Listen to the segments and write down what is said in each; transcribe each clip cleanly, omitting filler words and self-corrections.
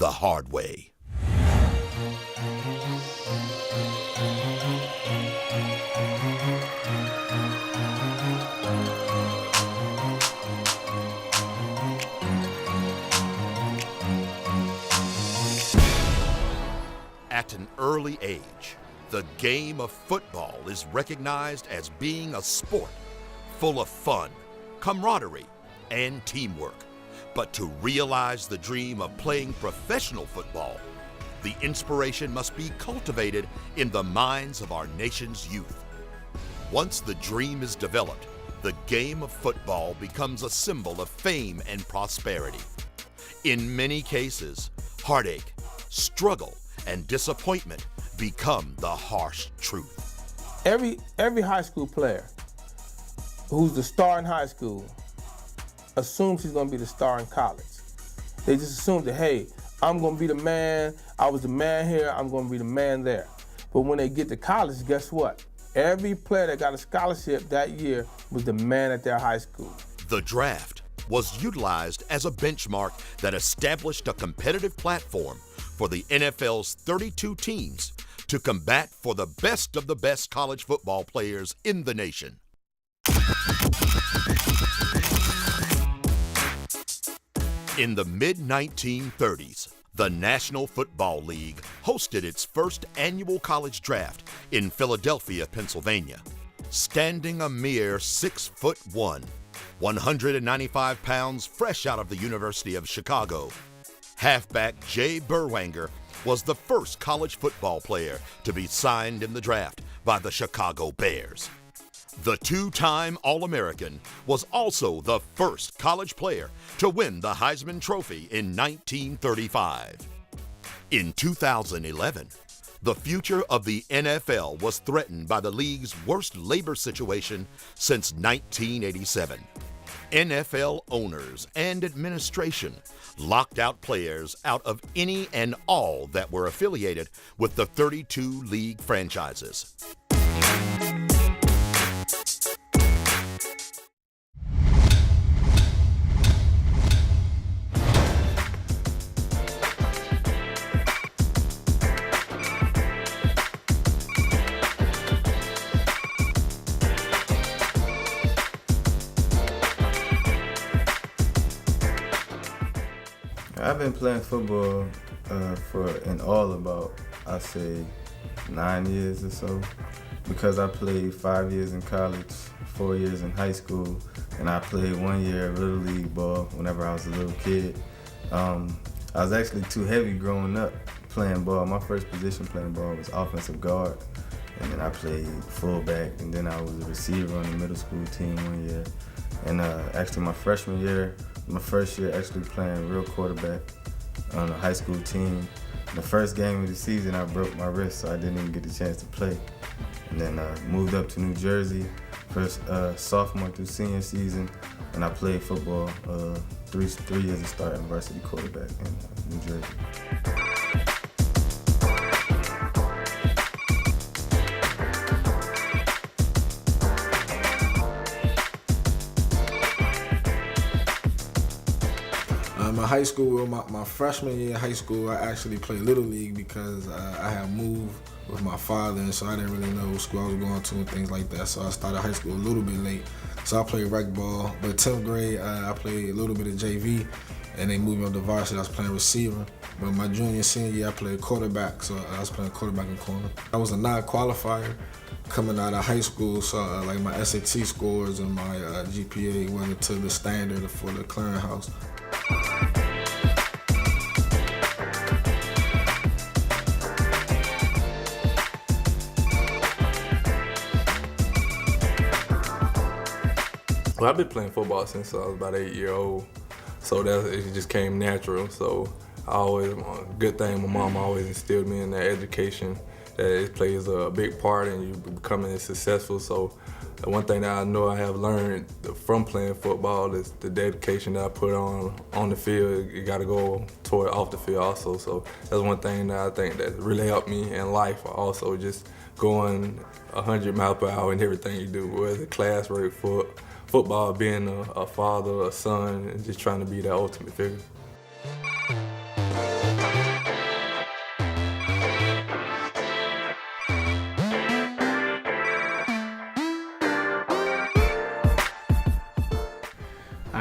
the hard way. At an early age, the game of football is recognized as being a sport full of fun, camaraderie, and teamwork. But to realize the dream of playing professional football, the inspiration must be cultivated in the minds of our nation's youth. Once the dream is developed, the game of football becomes a symbol of fame and prosperity. In many cases, heartache, struggle, and disappointment become the harsh truth. Every high school player who's the star in high school assumes he's gonna be the star in college. They just assume that, hey, I'm gonna be the man, I was the man here, I'm gonna be the man there. But when they get to college, guess what? Every player that got a scholarship that year was the man at their high school. The draft was utilized as a benchmark that established a competitive platform for the NFL's 32 teams to combat for the best of the best college football players in the nation. In the mid-1930s, the National Football League hosted its first annual college draft in Philadelphia, Pennsylvania. Standing a mere 6'1", 195 pounds fresh out of the University of Chicago, halfback Jay Berwanger was the first college football player to be signed in the draft by the Chicago Bears. The two-time All-American was also the first college player to win the Heisman Trophy in 1935. In 2011, the future of the NFL was threatened by the league's worst labor situation since 1987. NFL owners and administration locked out players out of any and all that were affiliated with the 32 league franchises. I've been playing football for in all about, I say, 9 years or so, because I played 5 years in college, 4 years in high school, and I played 1 year of Little League ball whenever I was a little kid. I was actually too heavy growing up playing ball. My first position playing ball was offensive guard, and then I played fullback, and then I was a receiver on the middle school team 1 year. And actually my freshman year, my first year actually playing real quarterback on a high school team. The first game of the season, I broke my wrist, so I didn't even get the chance to play. And then I moved up to New Jersey for sophomore through senior season, and I played football 3 years of starting varsity quarterback in New Jersey. My high school, my freshman year of high school, I actually played Little League because I had moved with my father, and so I didn't really know what school I was going to and things like that. So I started high school a little bit late. So I played rec ball, but 10th grade, I played a little bit of JV, and they moved me up to varsity. I was playing receiver. But my junior and senior year, I played quarterback, so I was playing quarterback and corner. I was a non-qualifier coming out of high school, so like my SAT scores and my GPA wasn't to the standard for the clearinghouse. Well, I've been playing football since I was about 8 years old, so it just came natural. So good thing my mom always instilled me in that education, that it plays a big part in you becoming successful. So the one thing that I know I have learned from playing football is the dedication that I put on the field. You got to go toward off the field also. So that's one thing that I think that really helped me in life. Also, just going 100 miles per hour in everything you do, whether class, work, football, being a father, a son, and just trying to be that ultimate figure.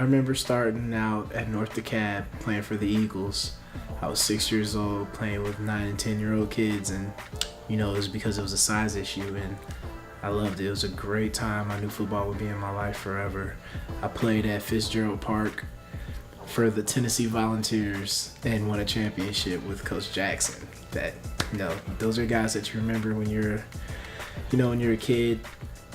I remember starting out at North DeKalb playing for the Eagles. I was 6 years old playing with 9 and 10-year-old kids, and it was because it was a size issue, and I loved it. It was a great time. I knew football would be in my life forever. I played at Fitzgerald Park for the Tennessee Volunteers and won a championship with Coach Jackson. Those are guys that you remember when you're a kid.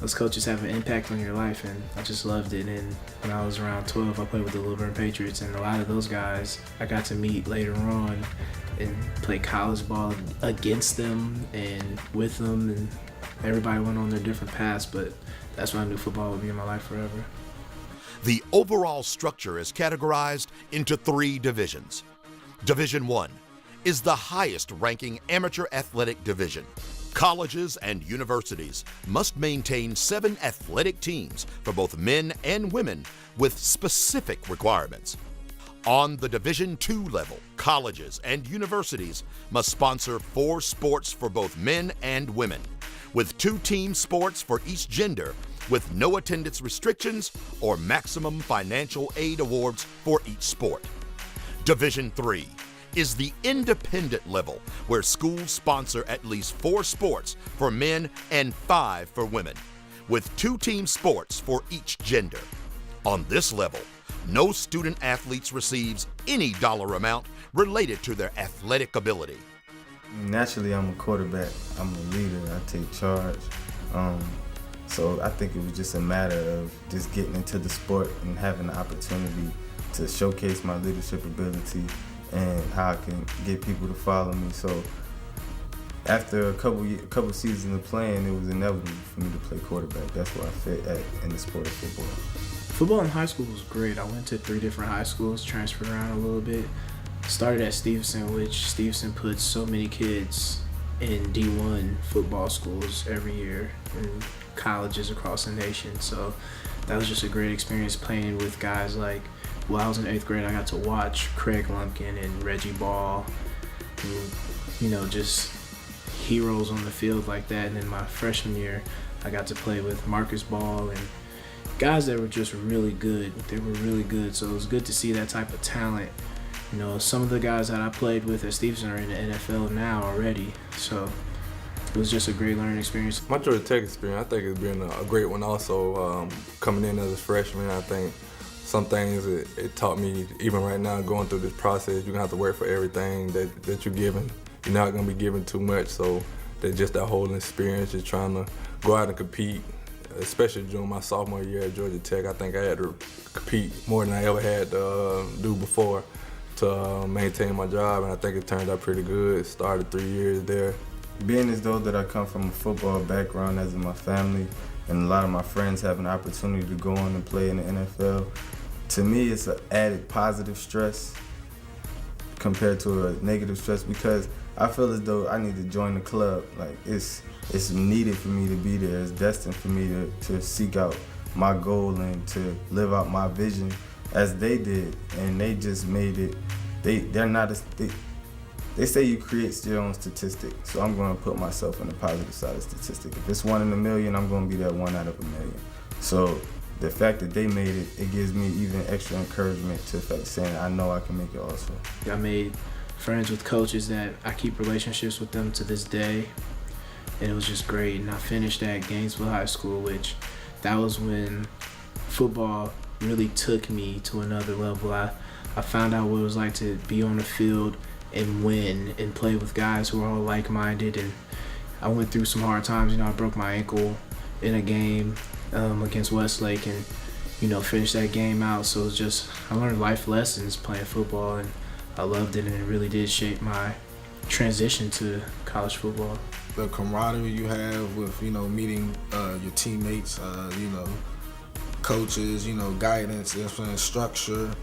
Those coaches have an impact on your life, and I just loved it. And when I was around 12, I played with the Lilburn Patriots, and a lot of those guys I got to meet later on and play college ball against them and with them, and everybody went on their different paths, but that's when I knew football would be in my life forever. The overall structure is categorized into 3 divisions. Division 1 is the highest ranking amateur athletic division. Colleges and universities must maintain 7 athletic teams for both men and women with specific requirements. On the Division II level, colleges and universities must sponsor 4 sports for both men and women, with 2 team sports for each gender, with no attendance restrictions or maximum financial aid awards for each sport. Division III is the independent level, where schools sponsor at least 4 sports for men and 5 for women, with 2 team sports for each gender. On this level, no student athletes receives any dollar amount related to their athletic ability. Naturally, I'm a quarterback. I'm a leader. I take charge. So I think it was just a matter of just getting into the sport and having the opportunity to showcase my leadership ability and how I can get people to follow me. So after a couple seasons of playing, it was inevitable for me to play quarterback. That's where I fit in the sport of football. Football in high school was great. I went to 3 different high schools, transferred around a little bit. Started at Stevenson, which Stevenson puts so many kids in D1 football schools every year and colleges across the nation. So that was just a great experience playing with guys like, while I was in 8th grade, I got to watch Craig Lumpkin and Reggie Ball, and, just heroes on the field like that. And then my freshman year, I got to play with Marcus Ball and guys that were just really good. They were really good, so it was good to see that type of talent. Some of the guys that I played with at Stevenson are in the NFL now already, so it was just a great learning experience. My Georgia Tech experience, I think it's been a great one also. Coming in as a freshman, I think some things it taught me, even right now going through this process, you're gonna have to work for everything that you're given. You're not gonna be given too much, so that just that whole experience, just trying to go out and compete, especially during my sophomore year at Georgia Tech. I think I had to compete more than I ever had to do before to maintain my job, and I think it turned out pretty good. Started 3 years there. Being as though that I come from a football background, as in my family, and a lot of my friends have an opportunity to go on and play in the NFL, to me it's an added positive stress compared to a negative stress, because I feel as though I need to join the club. Like it's needed for me to be there. It's destined for me to seek out my goal and to live out my vision as they did, and they just made it. They say you create your own statistic, so I'm going to put myself in the positive side of statistic. If it's 1 in a million, I'm going to be that 1 out of a million. So the fact that they made it, it gives me even extra encouragement to saying I know I can make it also. I made friends with coaches that I keep relationships with them to this day, and it was just great. And I finished at Gainesville High School, which that was when football really took me to another level. I found out what it was like to be on the field and win and play with guys who are all like-minded. And I went through some hard times. I broke my ankle in a game against Westlake, and finished that game out. So it was just, I learned life lessons playing football, and I loved it, and it really did shape my transition to college football. The camaraderie you have with meeting your teammates, coaches, guidance, structure.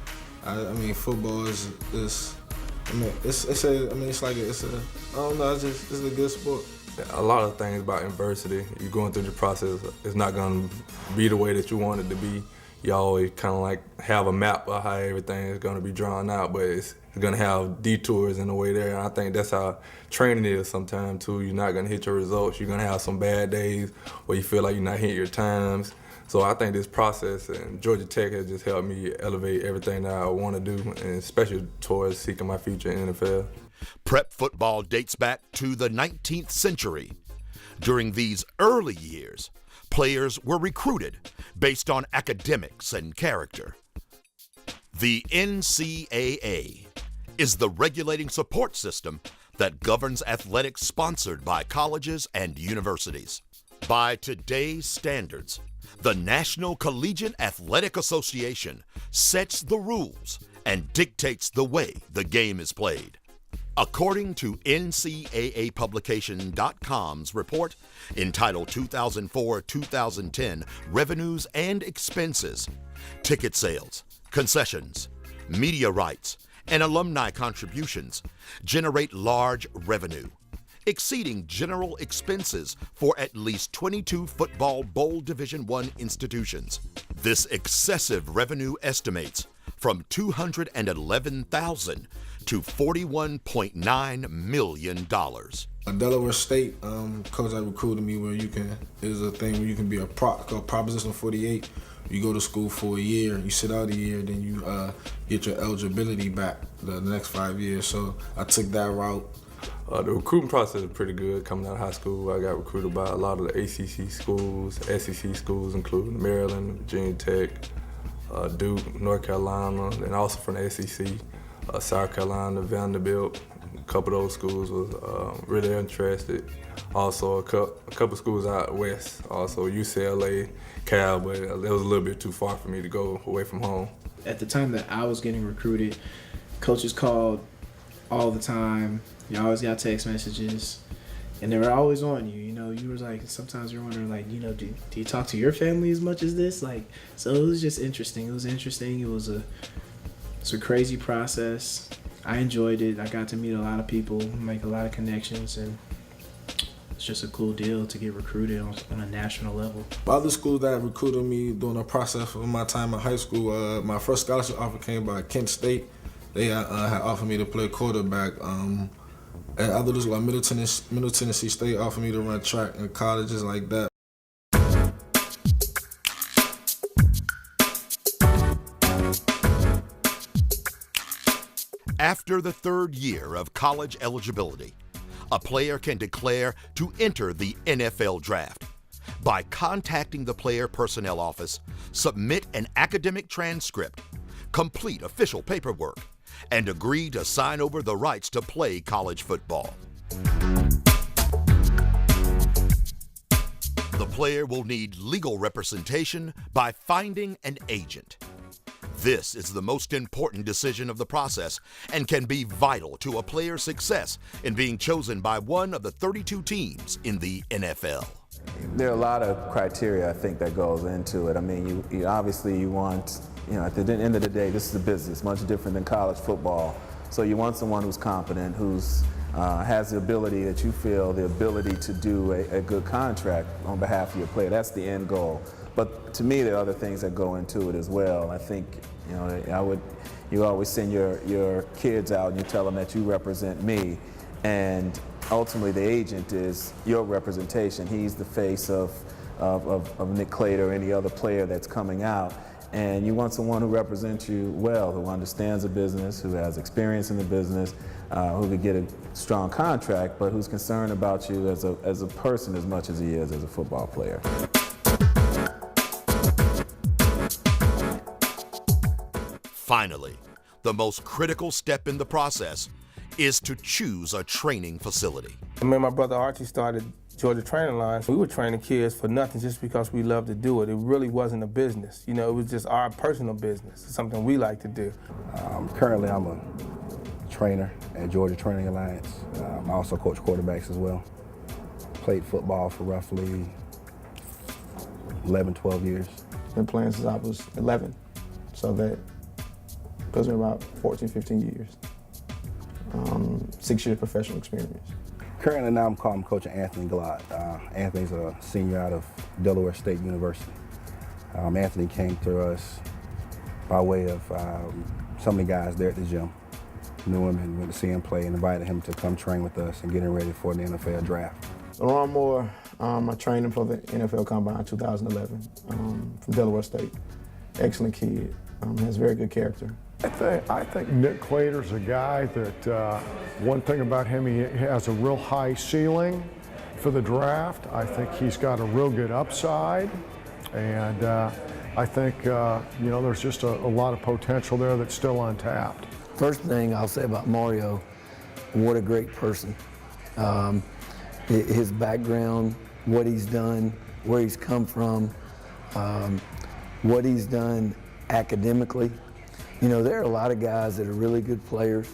I mean, football is it's a good sport. A lot of things about adversity, you're going through the process, it's not going to be the way that you want it to be. You always kind of like have a map of how everything is going to be drawn out, but it's going to have detours in the way there. And I think that's how training is sometimes too. You're not going to hit your results. You're going to have some bad days where you feel like you're not hitting your times. So I think this process and Georgia Tech has just helped me elevate everything that I want to do, and especially towards seeking my future in the NFL. Prep football dates back to the 19th century. During these early years, players were recruited based on academics and character. The NCAA is the regulating support system that governs athletics sponsored by colleges and universities. By today's standards, the National Collegiate Athletic Association sets the rules and dictates the way the game is played. According to NCAApublication.com's report entitled 2004-2010 Revenues and Expenses, ticket sales, concessions, media rights, and alumni contributions generate large revenue, exceeding general expenses for at least 22 football Bowl Division I institutions. This excessive revenue estimates from $211,000 to $41.9 million. Delaware State coach that recruited me is a thing where you can be called Proposition 48. You go to school for a year, you sit out a year, then you get your eligibility back the next 5 years. So I took that route. The recruiting process is pretty good. Coming out of high school, I got recruited by a lot of the ACC schools, SEC schools, including Maryland, Virginia Tech, Duke, North Carolina, and also from the SEC, South Carolina, Vanderbilt. A couple of those schools was really interested. Also, a couple schools out west, also UCLA, Cal, but it was a little bit too far for me to go away from home. At the time that I was getting recruited, coaches called all the time. You always got text messages, and they were always on you. You know, you were like, sometimes you're wondering, like, you know, do you talk to your family as much as this? Like, so it was just interesting. It was interesting. It's a crazy process. I enjoyed it. I got to meet a lot of people, make a lot of connections, and it's just a cool deal to get recruited on a national level. Other schools that recruited me during the process of my time in high school, my first scholarship offer came by Kent State. They had offered me to play quarterback. And others like Middle Tennessee State offered me to run track in colleges like that. After the third year of college eligibility, a player can declare to enter the NFL draft. By contacting the player personnel office, submit an academic transcript, complete official paperwork, and agree to sign over the rights to play college football. The player will need legal representation by finding an agent. This is the most important decision of the process and can be vital to a player's success in being chosen by one of the 32 teams in the NFL. There are a lot of criteria, I think, that goes into it. I mean, you obviously want, at the end of the day, this is a business, much different than college football. So you want someone who's competent, who's has the ability that you feel, the ability to do a good contract on behalf of your player. That's the end goal. But to me, there are other things that go into it as well. I think, you always send your kids out and you tell them that you represent me, and ultimately the agent is your representation. He's the face of Nick Clater or any other player that's coming out. And you want someone who represents you well, who understands the business, who has experience in the business, who could get a strong contract, but who's concerned about you as a person as much as he is as a football player. Finally, the most critical step in the process is to choose a training facility. Me and my brother Archie started Georgia Training Lines. We were training kids for nothing just because we loved to do it. It really wasn't a business. It was just our personal business. It's something we like to do. Currently, I'm a trainer at Georgia Training Alliance. I also coach quarterbacks as well. Played football for roughly 11, 12 years. Been playing since I was 11, so that puts me about 14, 15 years. 6 years professional experience. Currently now I'm coaching Anthony Glott. Anthony's a senior out of Delaware State University. Anthony came to us by way of so many guys there at the gym. Knew him and went to see him play and invited him to come train with us and getting ready for the NFL draft. LaRon Moore, I trained him for the NFL Combine 2011 from Delaware State. Excellent kid, has very good character. I think Nick Quater's a guy that, one thing about him, he has a real high ceiling for the draft. I think he's got a real good upside, and I think, there's just a lot of potential there that's still untapped. First thing I'll say about Mario, what a great person. His background, what he's done, where he's come from, what he's done academically. There are a lot of guys that are really good players.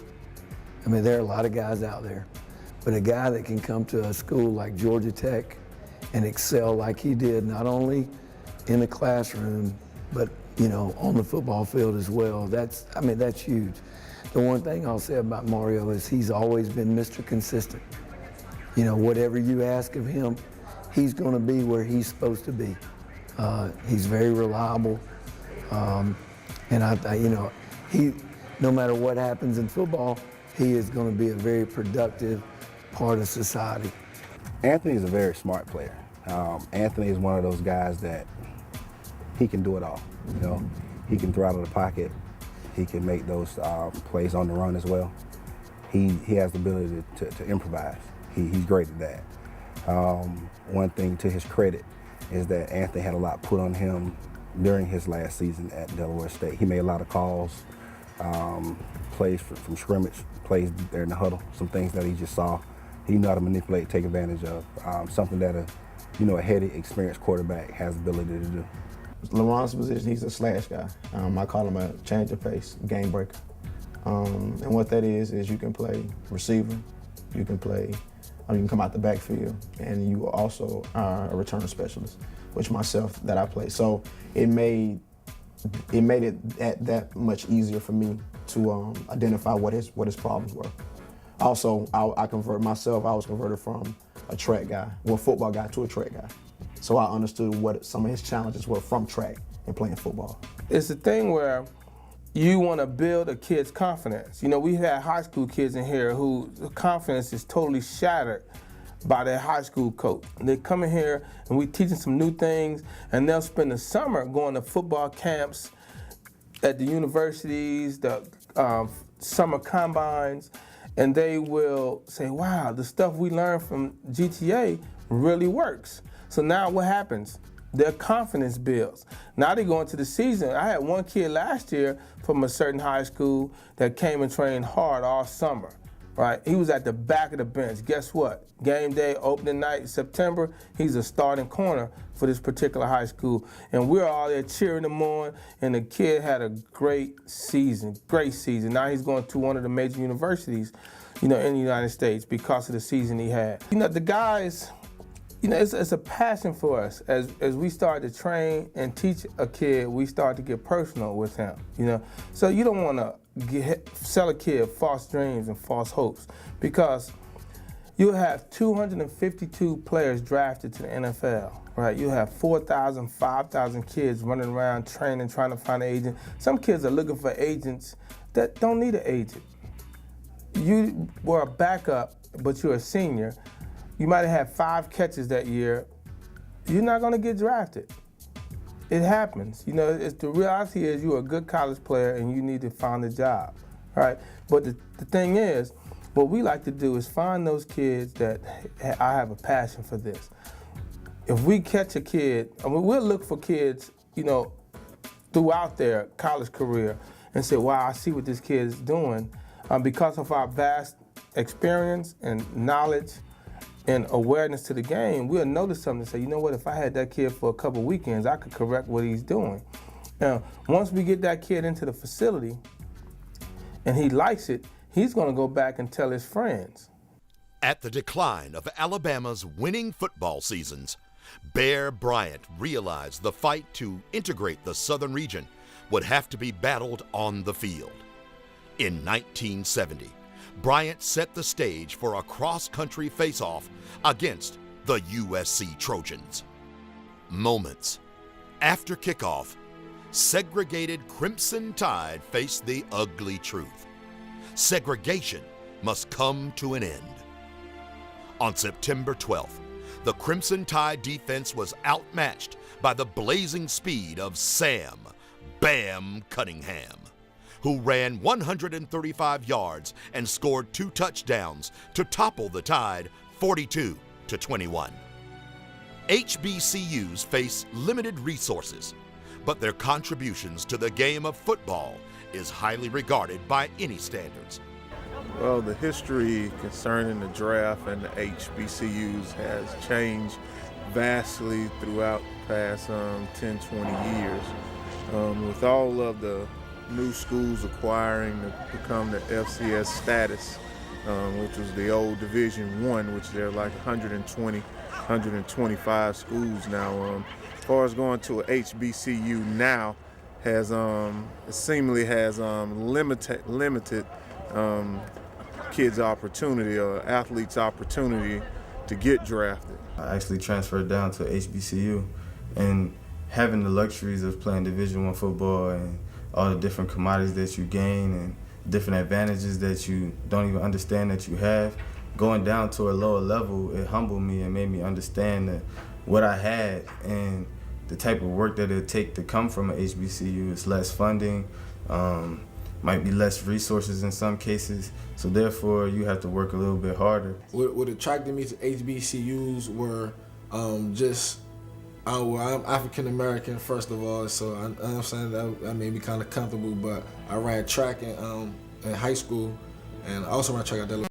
I mean, there are a lot of guys out there. But a guy that can come to a school like Georgia Tech and excel like he did, not only in the classroom, but on the football field as well, that's huge. The one thing I'll say about Mario is he's always been Mr. Consistent. Whatever you ask of him, he's going to be where he's supposed to be. He's very reliable, and he, no matter what happens in football, he is going to be a very productive part of society. Anthony is a very smart player. Anthony is one of those guys that he can do it all. He can throw out of the pocket. He can make those plays on the run as well. He has the ability to improvise. He's great at that. One thing to his credit is that Anthony had a lot put on him during his last season at Delaware State. He made a lot of calls, plays from scrimmage, plays there in the huddle, some things that he just saw. He knew how to manipulate, take advantage of, something that a heady, experienced quarterback has the ability to do. LaRon's position, he's a slash guy. I call him a change of pace, game breaker. And what that is you can play receiver, you can come out the backfield, and you also are a return specialist, which myself that I play. So it made it that much easier for me to identify what his problems were. Also, I converted myself. I was converted from a track guy, football guy, to a track guy. So I understood what some of his challenges were from track and playing football. It's a thing where you want to build a kid's confidence. We've had high school kids in here whose confidence is totally shattered by their high school coach. And they come in here and we teach them some new things, and they'll spend the summer going to football camps at the universities, the summer combines, and they will say, wow, the stuff we learned from GTA really works. So now what happens? Their confidence builds. Now they go into the season. I had one kid last year from a certain high school that came and trained hard all summer, right? He was at the back of the bench. Guess what? Game day, opening night, September, he's a starting corner for this particular high school. And we're all there cheering him on, and the kid had a great season. Now he's going to one of the major universities, in the United States because of the season he had. The guys, it's a passion for us. As we start to train and teach a kid, we start to get personal with him, So you don't want to sell a kid false dreams and false hopes, because you'll have 252 players drafted to the NFL, right? You have 4,000, 5,000 kids running around training, trying to find an agent. Some kids are looking for agents that don't need an agent. You were a backup, but you're a senior. You might have had 5 catches that year. You're not going to get drafted. It happens. The reality is you're a good college player and you need to find a job, right? But the thing is, what we like to do is find those kids that I have a passion for this. If we catch a kid, we'll look for kids, throughout their college career and say, wow, I see what this kid is doing. Because of our vast experience and knowledge and awareness to the game, we'll notice something and say, you know what, if I had that kid for a couple weekends, I could correct what he's doing. Now, once we get that kid into the facility and he likes it, he's going to go back and tell his friends. At the decline of Alabama's winning football seasons, Bear Bryant realized the fight to integrate the southern region would have to be battled on the field. In 1970, Bryant set the stage for a cross-country face-off against the USC Trojans. Moments after kickoff, segregated Crimson Tide faced the ugly truth. Segregation must come to an end. On September 12th, the Crimson Tide defense was outmatched by the blazing speed of Sam Bam Cunningham, who ran 135 yards and scored 2 touchdowns to topple the Tide 42-21. HBCUs face limited resources, but their contributions to the game of football is highly regarded by any standards. Well, the history concerning the draft and the HBCUs has changed vastly throughout the past 10, 20 years. With all of the new schools acquiring to become the FCS status, which was the old Division I, which there are like 120, 125 schools now. As far as going to a HBCU now, has seemingly has limited kids' opportunity or athletes' opportunity to get drafted. I actually transferred down to HBCU, and having the luxuries of playing Division I football and all the different commodities that you gain and different advantages that you don't even understand that you have, going down to a lower level, it humbled me and made me understand that what I had and the type of work that it take to come from an HBCU. Is less funding, might be less resources in some cases, so therefore you have to work a little bit harder. What attracted me to HBCUs were well, I'm African American first of all, so I'm saying that made me kind of comfortable. But I ran track in high school, and I also ran track at Delaware